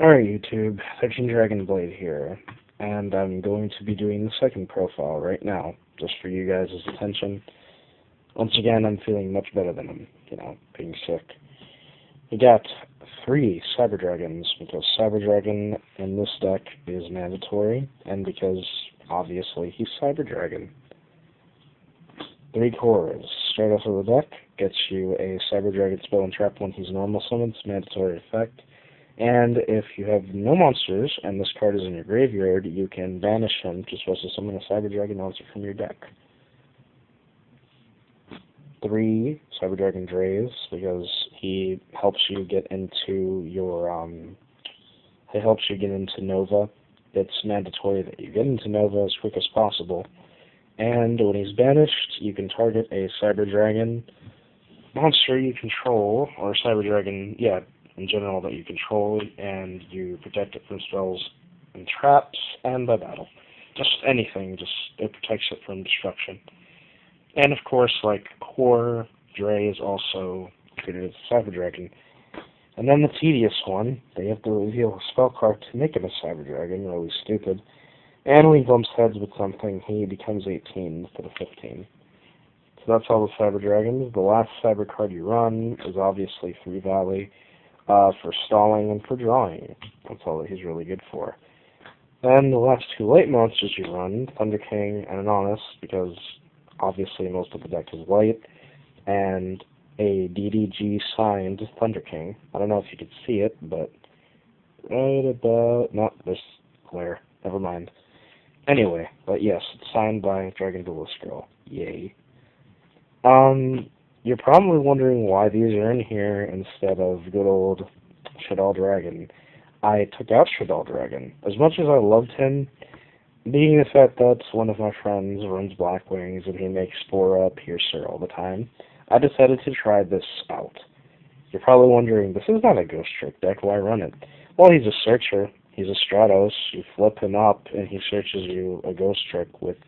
Alright YouTube, 13 Dragon Blade here, and I'm going to be doing the second profile right now, just for you guys' attention. Once again, I'm feeling much better than being sick. We got 3 Cyber Dragons, because Cyber Dragon in this deck is mandatory, and because, obviously, he's Cyber Dragon. 3 cores. Straight off of the deck, gets you a Cyber Dragon spell and trap when he's normal summoned, mandatory effect. And if you have no monsters, and this card is in your graveyard, you can banish him to supposed to summon a Cyber Dragon monster from your deck. 3 Cyber Dragon Drays, because he helps you get into Nova. It's mandatory that you get into Nova as quick as possible. And when he's banished, you can target a Cyber Dragon monster you control, or Cyber Dragon, in general, that you control, and you protect it from spells and traps and by battle. Just anything, it protects it from destruction. And of course, like Core, Dre is also treated as a Cyber Dragon. And then the tedious one, they have to reveal a spell card to make him a Cyber Dragon, really stupid. And when he bumps heads with something, he becomes 18 instead of 15. So that's all the Cyber Dragons. The last Cyber card you run is obviously 3 Valley, for stalling and for drawing. That's all that he's really good for. Then the last 2 light monsters you run, Thunder King and Anonymous, because obviously most of the deck is light, and a DDG signed Thunder King. I don't know if you can see it, but right about... no, there's glare. Never mind. Anyway, but yes, it's signed by Dragon Duelist Girl. Yay. You're probably wondering why these are in here instead of good old Shaddoll Dragon. I took out Shaddoll Dragon. As much as I loved him, being the fact that one of my friends runs Black Wings and he makes Spora Piercer all the time, I decided to try this out. You're probably wondering, this is not a Ghost Trick deck, why run it? Well, he's a searcher. He's a Stratos. You flip him up and he searches you a Ghost Trick with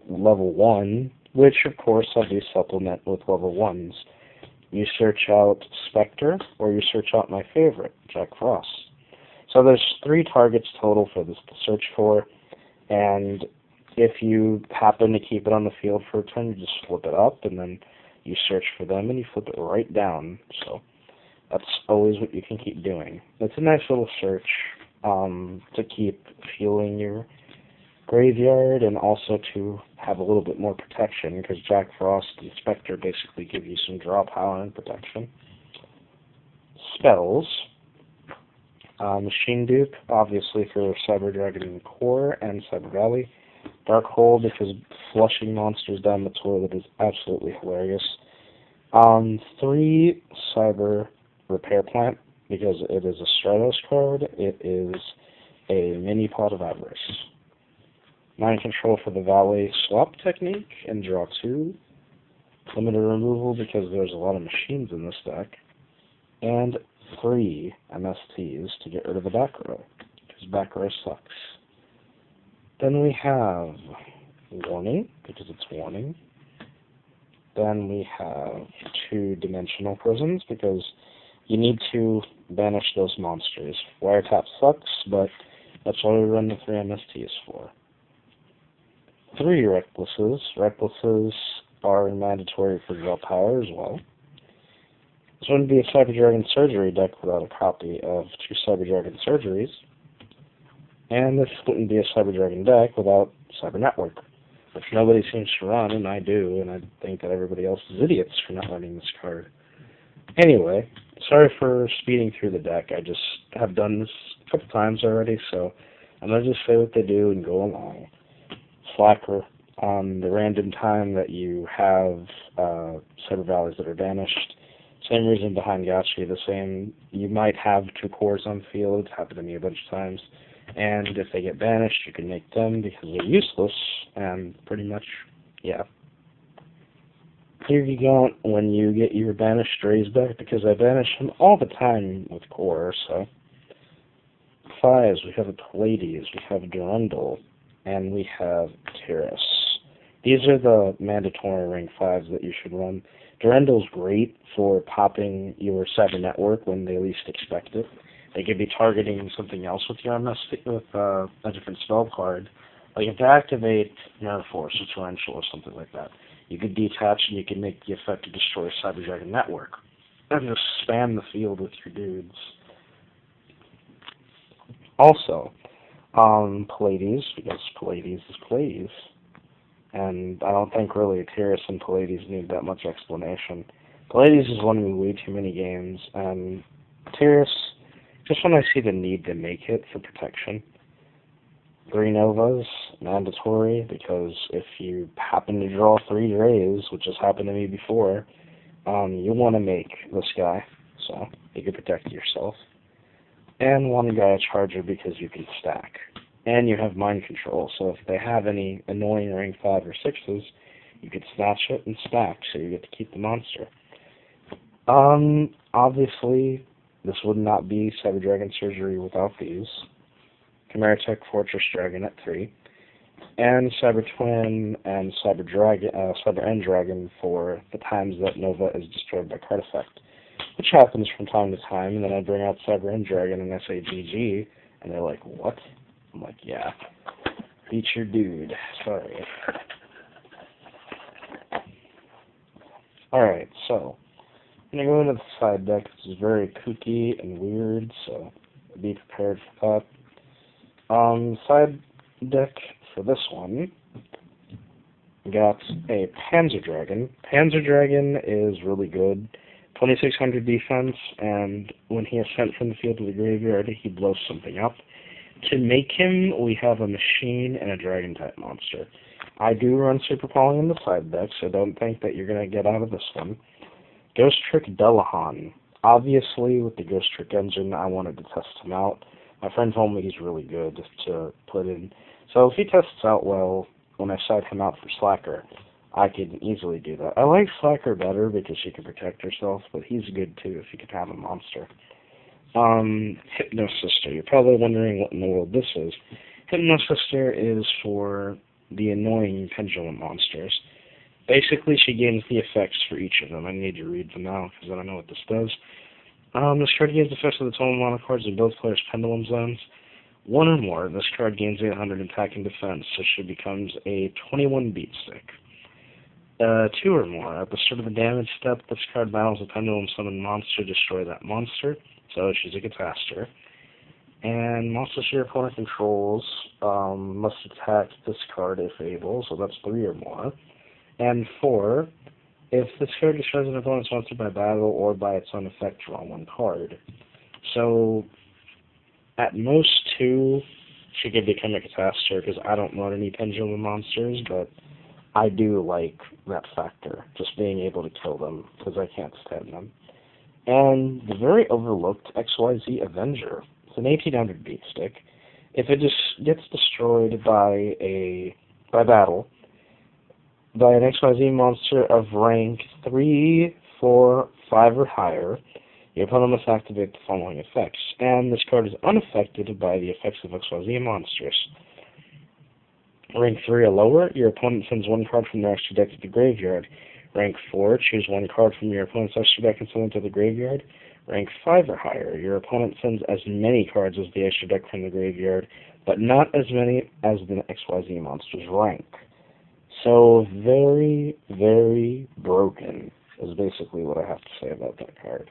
level 1, which of course I'll do supplement with level 1s. You search out Spectre, or you search out my favorite, Jack Frost. So there's 3 targets total for this to search for, and if you happen to keep it on the field for a turn, you just flip it up, and then you search for them, and you flip it right down. So that's always what you can keep doing. It's a nice little search to keep fueling your graveyard, and also to have a little bit more protection, because Jack Frost and Spectre basically give you some draw power and protection. Spells. Machine Dupe, obviously for Cyber Dragon Core and Cyber Valley. Dark Hole, because flushing monsters down the toilet is absolutely hilarious. 3 Cyber Repair Plant, because it is a Stratos card. It is a mini Pot of Avarice. Mind Control for the Valley Swap Technique, and draw 2. Limited removal, because there's a lot of machines in this deck. And 3 MSTs to get rid of the back row, because back row sucks. Then we have Warning, because it's Warning. Then we have 2 Dimensional Prisons, because you need to banish those monsters. Wiretap sucks, but that's why we run the 3 MSTs for. 3 Recklesses. Recklesses are mandatory for draw power as well. This wouldn't be a Cyber Dragon Surgery deck without a copy of 2 Cyber Dragon Surgeries. And this wouldn't be a Cyber Dragon deck without Cyber Network, which nobody seems to run, and I do, and I think that everybody else is idiots for not running this card. Anyway, sorry for speeding through the deck. I just have done this a couple times already, so I'm going to just say what they do and go along. Slacker, on the random time that you have Cyber Valleys that are banished. Same reason behind Gachi, the same. You might have 2 cores on the field, it's happened to me a bunch of times, and if they get banished, you can make them because they're useless, and pretty much, yeah. Here you go when you get your banished strays back, because I banish them all the time with core, so. 5s, we have a Pallades, we have a Durandal, and we have Terrace. These are the mandatory rank 5s that you should run. Durandal's great for popping your Cyber Network when they least expect it, they could be targeting something else with your with a different spell card. Like if they activate Nerve Force or Torrential or something like that, you could detach and you can make the effect to destroy Cyber Dragon Network. And just spam the field with your dudes. Also, Pallades, because Pallades is Pallades. And I don't think really Tyrus and Pallades need that much explanation. Pallades is winning way too many games, and Tyrus, just when I see the need to make it for protection, 3 Novas, mandatory, because if you happen to draw 3 Drays, which has happened to me before, you want to make this guy, so you can protect yourself. And 1 Gaia Charger because you can stack. And you have mind control, so if they have any annoying rank 5 or 6s, you could snatch it and stack, so you get to keep the monster. Obviously, this would not be Cyber Dragon Surgery without these. Chimera Tech Fortress Dragon at 3. And Cyber Twin and Cyber End Dragon for the times that Nova is destroyed by card effect, which happens from time to time, and then I bring out Cyber End Dragon and say GG, and they're like, what? I'm like, yeah, beat your dude, sorry. Alright, so, I'm going to go into the side deck. This is very kooky and weird, so be prepared for that. Side deck for this one, we got a Panzer Dragon. Panzer Dragon is really good. 2600 defense, and when he is sent from the field to the graveyard, he blows something up. To make him, we have a machine and a dragon-type monster. I do run Super Poly in the side deck, so don't think that you're going to get out of this one. Ghost Trick Delahan. Obviously, with the Ghost Trick engine, I wanted to test him out. My friend told me he's really good to put in. So if he tests out well, when I side him out for Slacker, I can easily do that. I like Slacker better because she can protect herself, but he's good too if you can have a monster. Hypno Sister. You're probably wondering what in the world this is. Hypno Sister is for the annoying pendulum monsters. Basically, she gains the effects for each of them. I need to read them out because I don't know what this does. This card gains the effects of the total amount of cards in both players' pendulum zones. 1 or more, this card gains 800 attack and defense, so she becomes a 21 beat stick. 2 or more, at the start of the damage step, this card battles a pendulum summon monster, destroy that monster. So she's a catastrope. And monsters your opponent controls must attack this card if able, so that's 3 or more. And 4, if this card destroys an opponent's monster by battle or by its own effect, draw 1 card. So, at most 2, she could become a catastrophe because I don't run any pendulum monsters, but I do like that factor, just being able to kill them because I can't stand them. And the very overlooked XYZ Avenger. It's an 1800 beat stick. If it just gets destroyed by battle by an XYZ monster of rank 3, 4, 5, or higher, your opponent must activate the following effects. And this card is unaffected by the effects of XYZ monsters. Rank 3 or lower, your opponent sends 1 card from their extra deck to the graveyard. Rank 4, choose 1 card from your opponent's extra deck and send it to the graveyard. Rank 5 or higher, your opponent sends as many cards as the extra deck from the graveyard, but not as many as the XYZ monster's rank. So, very, very broken is basically what I have to say about that card.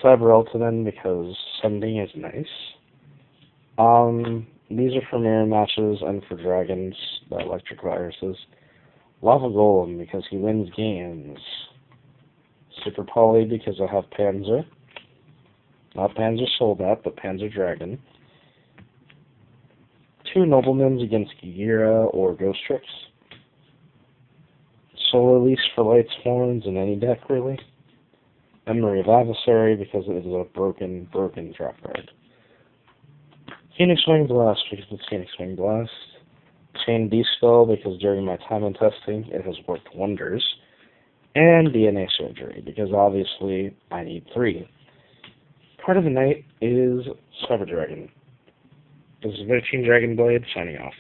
Cyber Ultimate, because sending is nice. These are for mirror matches and for dragons, the electric viruses. Lava Golem, because he wins games. Super Poly, because I have Panzer. Not Panzer Soldat, but Panzer Dragon. 2 Noblemans against Gira or Ghost Tricks. Solar Lease for Lights, Horns, in any deck, really. Memory of Adversary, because it is a broken trap card. Phoenix Wing Blast, because it's Phoenix Wing Blast. Chain D-Spell, because during my time in testing, it has worked wonders. And DNA Surgery, because obviously I need 3. Card of the night is Cyber Dragon. This is 13 Dragon Blade, signing off.